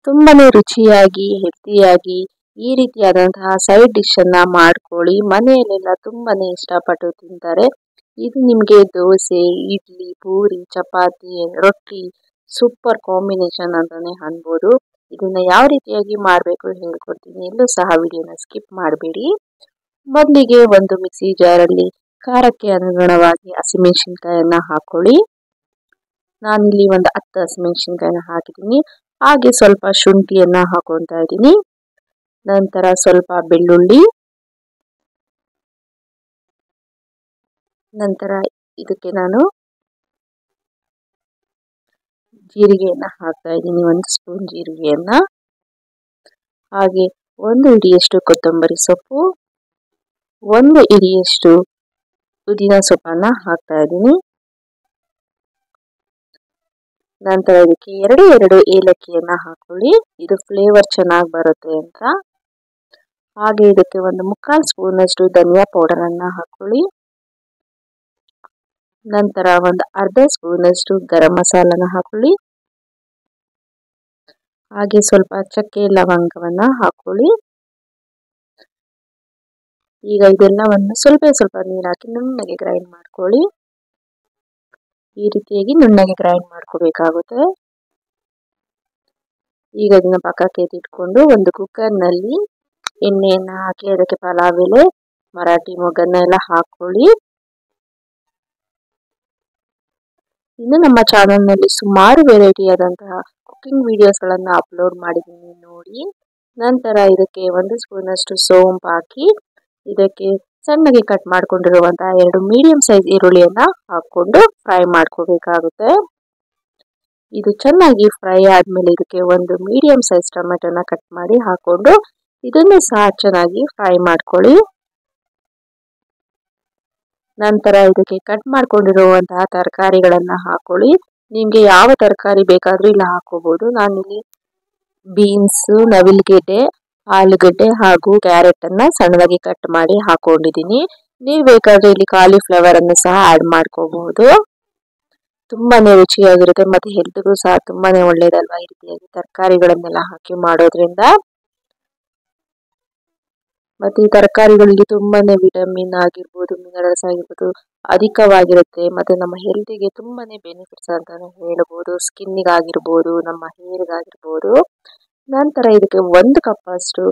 ತುಂಬಾನೇ ರುಚಿಯಾಗಿ ಹೆಲ್ತಿಯಾಗಿ ಈ ರೀತಿಯಾದಂತಹ ಸೈಡ್ ಡಿಶ್ ಅನ್ನ ಮಾಡ್ಕೊಳ್ಳಿ. ಮನೆಯಲ್ಲೆಲ್ಲ ತುಂಬಾನೇ ಇಷ್ಟಪಟ್ಟು ತಿಂತಾರೆ. ಇದು ನಿಮಗೆ ದೋಸೆ, ಇಡ್ಲಿ, ಪೂರಿ, ಚಪಾತಿ, ರೊಟ್ಟಿ ಸೂಪರ್ ಕಾಂಬಿನೇಷನ್ ಅಂತಾನೆ ಅನ್ಬೋದು. ಇದನ್ನ ಯಾವ ರೀತಿಯಾಗಿ ಮಾಡಬೇಕು ಹೇಳ್ಕೊಡ್ತೀನಿ. ಎಲ್ಲೂ ಸಹ ವಿಡಿಯೋನ ಸ್ಕಿಪ್ ಮಾಡಬೇಡಿ. ಮೊದಲಿಗೆ ಒಂದು ಮಿಕ್ಸಿ ಜಾರಲ್ಲಿ ಖಾರಕ್ಕೆ ಅನುಗುಣವಾಗಿ ಹಸಿಮೆಣಸಿನಕಾಯನ್ನ ಹಾಕೊಳ್ಳಿ. ನಾನಿಲ್ಲಿ ಒಂದು 10 ಹಸಿಮೆಣಸಿನಕಾಯಿನ ಹಾಕಿದ್ದೀನಿ. ಹಾಗೆ ಸ್ವಲ್ಪ ಶುಂಠಿಯನ್ನ ಹಾಕೊತಾ ಇದ್ದೀನಿ. ನಂತರ ಸ್ವಲ್ಪ ಬೆಳ್ಳುಳ್ಳಿ, ನಂತರ ಇದಕ್ಕೆ ನಾನು ಜೀರಿಗೆಯನ್ನ ಹಾಕ್ತಾ ಇದ್ದೀನಿ, 1 ಸ್ಪೂನ್ ಜೀರಿಗೆಯನ್ನ. ಹಾಗೆ 1 ಹಿಡಿಯಷ್ಟು ಕೊತ್ತಂಬರಿ ಸೊಪ್ಪು, 1 ಹಿಡಿಯಷ್ಟು ಪುದೀನ ಸೊಪ್ಪನ್ನ ಹಾಕ್ತಾ ಇದ್ದೀನಿ. ನಂತರ ಇದಕ್ಕೆ 2 ಏಲಕ್ಕಿಯನ್ನ ಹಾಕೊಳ್ಳಿ, ಇದು ಫ್ಲೇವರ್ ಚೆನ್ನಾಗಿ ಬರುತ್ತೆ ಅಂತ. ಹಾಗೆ ಇದಕ್ಕೆ 1/4 ಸ್ಪೂನ್ ಅಷ್ಟು ಧನಿಯಾ ಪೌಡರ್ ಅನ್ನ ಹಾಕೊಳ್ಳಿ. ನಂತರ 1/2 ಸ್ಪೂನ್ ಅಷ್ಟು ಗರಂ ಮಸಾಲನ ಹಾಕೊಳ್ಳಿ. ಹಾಗೆ ಸ್ವಲ್ಪ ಚಕ್ಕೆ ಲವಂಗವನ್ನ ಹಾಕೊಳ್ಳಿ. ಈಗ ಇದೆಲ್ಲವನ್ನು ಸ್ವಲ್ಪ ನೀರು ಹಾಕಿ ನುಣ್ಣಗೆ ಗ್ರೈಂಡ್ ಮಾಡ್ಕೊಳ್ಳಿ. ಈ ರೀತಿಯಾಗಿ ನುಣ್ಣಗೆ ಗ್ರೈಂಡ್ ಮಾಡ್ಕೋಬೇಕಾಗುತ್ತೆ. ಈಗ ಇದನ್ನ ಪಕ್ಕಕ್ಕೆ ಇಟ್ಕೊಂಡು ಒಂದು ಕುಕ್ಕರ್ನಲ್ಲಿ ಎಣ್ಣೆಯನ್ನ ಹಾಕಿ ಅದಕ್ಕೆ ಪಲಾವ್ ಎಲೆ, ಮರಾಠಿ ಮೊಗ್ಗನ್ನ ಎಲ್ಲ ಹಾಕೊಳ್ಳಿ. ಇನ್ನು ನಮ್ಮ ಚಾನಲ್ನಲ್ಲಿ ಸುಮಾರು ವೆರೈಟಿ ಆದಂತಹ ಕುಕಿಂಗ್ ವಿಡಿಯೋಸ್ಗಳನ್ನು ಅಪ್ಲೋಡ್ ಮಾಡಿದ್ದೀನಿ, ನೋಡಿ. ನಂತರ ಇದಕ್ಕೆ 1 ಸ್ಪೂನ್ ಅಷ್ಟು ಸೋಂಪು ಹಾಕಿ ಇದಕ್ಕೆ ಸಣ್ಣಗೆ ಕಟ್ ಮಾಡ್ಕೊಂಡಿರುವಂತಹ 2 ಮೀಡಿಯಂ ಸೈಜ್ ಈರುಳ್ಳಿಯನ್ನ ಹಾಕೊಂಡು ಫ್ರೈ ಮಾಡ್ಕೋಬೇಕಾಗುತ್ತೆ. ಇದು ಚೆನ್ನಾಗಿ ಫ್ರೈ ಆದ್ಮೇಲೆ ಇದಕ್ಕೆ 1 ಮೀಡಿಯಂ ಸೈಜ್ ಟೊಮೆಟೊನ ಕಟ್ ಮಾಡಿ ಹಾಕೊಂಡು ಇದನ್ನು ಸಹ ಚೆನ್ನಾಗಿ ಫ್ರೈ ಮಾಡ್ಕೊಳ್ಳಿ. ನಂತರ ಇದಕ್ಕೆ ಕಟ್ ಮಾಡ್ಕೊಂಡಿರುವಂತಹ ತರಕಾರಿಗಳನ್ನ ಹಾಕೊಳ್ಳಿ. ನಿಮ್ಗೆ ಯಾವ ತರಕಾರಿ ಬೇಕಾದ್ರೂ ಇಲ್ಲ ಹಾಕೋಬಹುದು. ನಾನಿಲ್ಲಿ ಬೀನ್ಸ್, ನವಿಲುಗೆಡ್ಡೆ, ಆಲೂಗಡ್ಡೆ ಹಾಗೂ ಕ್ಯಾರೆಟ್ ಅನ್ನ ಸಣ್ಣದಾಗಿ ಕಟ್ ಮಾಡಿ ಹಾಕೊಂಡಿದ್ದೀನಿ. ನೀವು ಬೇಕಾದ್ರೆ ಇಲ್ಲಿ ಕಾಲಿಫ್ಲವರ್ ಅನ್ನು ಸಹ ಆಡ್ ಮಾಡ್ಕೋಬಹುದು. ತುಂಬಾನೇ ರುಚಿಯಾಗಿರುತ್ತೆ ಮತ್ತೆ ಹೆಲ್ತ್ಗೂ ಸಹ ತುಂಬಾನೇ ಒಳ್ಳೇದಲ್ವಾ ಈ ರೀತಿಯಾಗಿ ತರಕಾರಿಗಳನ್ನೆಲ್ಲ ಹಾಕಿ ಮಾಡೋದ್ರಿಂದ. ಮತ್ತೆ ಈ ತರಕಾರಿಗಳಿಗೆ ತುಂಬಾನೇ ವಿಟಮಿನ್ ಆಗಿರ್ಬೋದು, ಮಿನರಲ್ಸ್ ಆಗಿರ್ಬೋದು ಅಧಿಕವಾಗಿರುತ್ತೆ. ಮತ್ತೆ ನಮ್ಮ ಹೆಲ್ತಿಗೆ ತುಂಬಾನೇ ಬೆನಿಫಿಟ್ಸ್ ಅಂತಾನೆ ಹೇಳ್ಬೋದು. ಸ್ಕಿನ್ನಿಗಾಗಿರ್ಬೋದು, ನಮ್ಮ ಹೇರ್ಗಾಗಿರ್ಬೋದು. ನಂತರ ಇದಕ್ಕೆ 1 ಕಪ್ ಅಷ್ಟು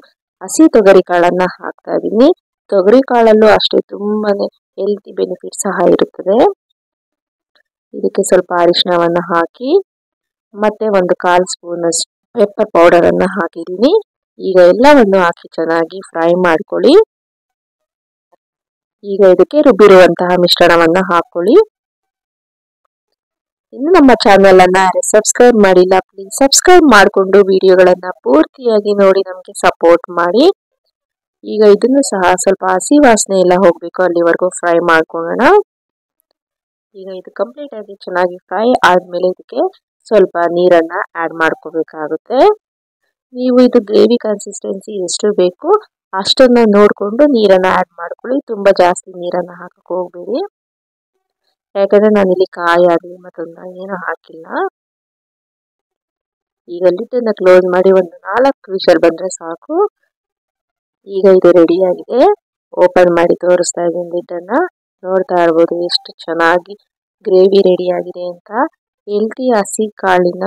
ಹಸಿ ತೊಗರಿ ಕಾಳನ್ನ ಹಾಕ್ತಾ ಇದ್ದೀನಿ. ತೊಗರಿ ಕಾಳಲ್ಲೂ ಅಷ್ಟೇ ತುಂಬಾನೇ ಹೆಲ್ತಿ ಬೆನಿಫಿಟ್ ಸಹ ಇರುತ್ತದೆ. ಇದಕ್ಕೆ ಸ್ವಲ್ಪ ಅರಿಶಿಣವನ್ನ ಹಾಕಿ ಮತ್ತೆ 1/4 ಸ್ಪೂನ್ ಅಷ್ಟು ಪೆಪ್ಪರ್ ಪೌಡರ್ ಅನ್ನ ಹಾಕಿದ್ದೀನಿ. ಈಗ ಎಲ್ಲವನ್ನು ಹಾಕಿ ಚೆನ್ನಾಗಿ ಫ್ರೈ ಮಾಡ್ಕೊಳ್ಳಿ. ಈಗ ಇದಕ್ಕೆ ರುಬ್ಬಿರುವಂತಹ ಮಿಶ್ರಣವನ್ನ ಹಾಕೊಳ್ಳಿ. ಇನ್ನು ನಮ್ಮ ಚಾನೆಲ್ ಅನ್ನ ಸಬ್ಸ್ಕ್ರೈಬ್ ಮಾಡಿಲ್ಲ, ಪ್ಲೀಸ್ ಸಬ್ಸ್ಕ್ರೈಬ್ ಮಾಡಿಕೊಂಡು ವಿಡಿಯೋಗಳನ್ನ ಪೂರ್ತಿಯಾಗಿ ನೋಡಿ ನಮಗೆ ಸಪೋರ್ಟ್ ಮಾಡಿ. ಈಗ ಇದನ್ನು ಸಹ ಸ್ವಲ್ಪ ಹಸಿ ವಾಸನೆ ಎಲ್ಲ ಹೋಗ್ಬೇಕು ಅಲ್ಲಿವರೆಗೂ ಫ್ರೈ ಮಾಡ್ಕೊಳ್ಳೋಣ. ಈಗ ಇದು ಕಂಪ್ಲೀಟ್ ಆಗಿ ಚೆನ್ನಾಗಿ ಫ್ರೈ ಆದ್ಮೇಲೆ ಇದಕ್ಕೆ ಸ್ವಲ್ಪ ನೀರನ್ನ ಆಡ್ ಮಾಡ್ಕೋಬೇಕಾಗುತ್ತೆ. ನೀವು ಇದು ಗ್ರೇವಿ ಕನ್ಸಿಸ್ಟೆನ್ಸಿ ಎಷ್ಟು ಬೇಕು ಅಷ್ಟನ್ನ ನೋಡ್ಕೊಂಡು ನೀರನ್ನ ಆಡ್ ಮಾಡ್ಕೊಳ್ಳಿ. ತುಂಬಾ ಜಾಸ್ತಿ ನೀರನ್ನ ಹಾಕಕ್ ಹೋಗ್ಬೇಡಿ, ಯಾಕಂದ್ರೆ ನಾನಿಲ್ಲಿ ಕಾಯಿ ಆಗಲಿ ಮತ್ತೊಂದ ಏನು ಹಾಕಿಲ್ಲ. ಈಗ ಲಿಡ್ಡನ್ನ ಕ್ಲೋಸ್ ಮಾಡಿ 4 ವಿಷಲ್ ಬಂದ್ರೆ ಸಾಕು. ಈಗ ಇದು ರೆಡಿ ಆಗಿದೆ. ಓಪನ್ ಮಾಡಿ ತೋರಿಸ್ತಾ ಇದ್ದೀನಿ ಲಿಡ್ಡನ್ನ. ನೋಡ್ತಾ ಇರ್ಬೋದು ಎಷ್ಟು ಚೆನ್ನಾಗಿ ಗ್ರೇವಿ ರೆಡಿ ಆಗಿದೆ ಅಂತ. ಹೆಲ್ತಿ ಹಸಿ ಕಾಳಿನ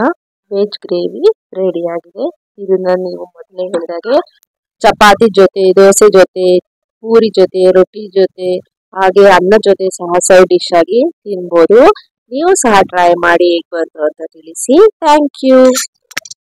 ವೆಜ್ ಗ್ರೇವಿ ರೆಡಿ ಆಗಿದೆ. ಇದನ್ನ ನೀವು ಮೊದಲೇ ಹೇಳಿದಾಗೆ ಚಪಾತಿ ಜೊತೆ, ದೋಸೆ ಜೊತೆ, ಪೂರಿ ಜೊತೆ, ರೊಟ್ಟಿ ಜೊತೆ ಹಾಗೆ ಅನ್ನ ಜೊತೆ ಸಹ ಸೈಡ್ ಡಿಶ್ ಆಗಿ ತಿನ್ಬೋದು. ನೀವು ಸಹ ಟ್ರೈ ಮಾಡಿ ಹೇಗೆ ಬಂತು ಅಂತ ತಿಳಿಸಿ. Thank you.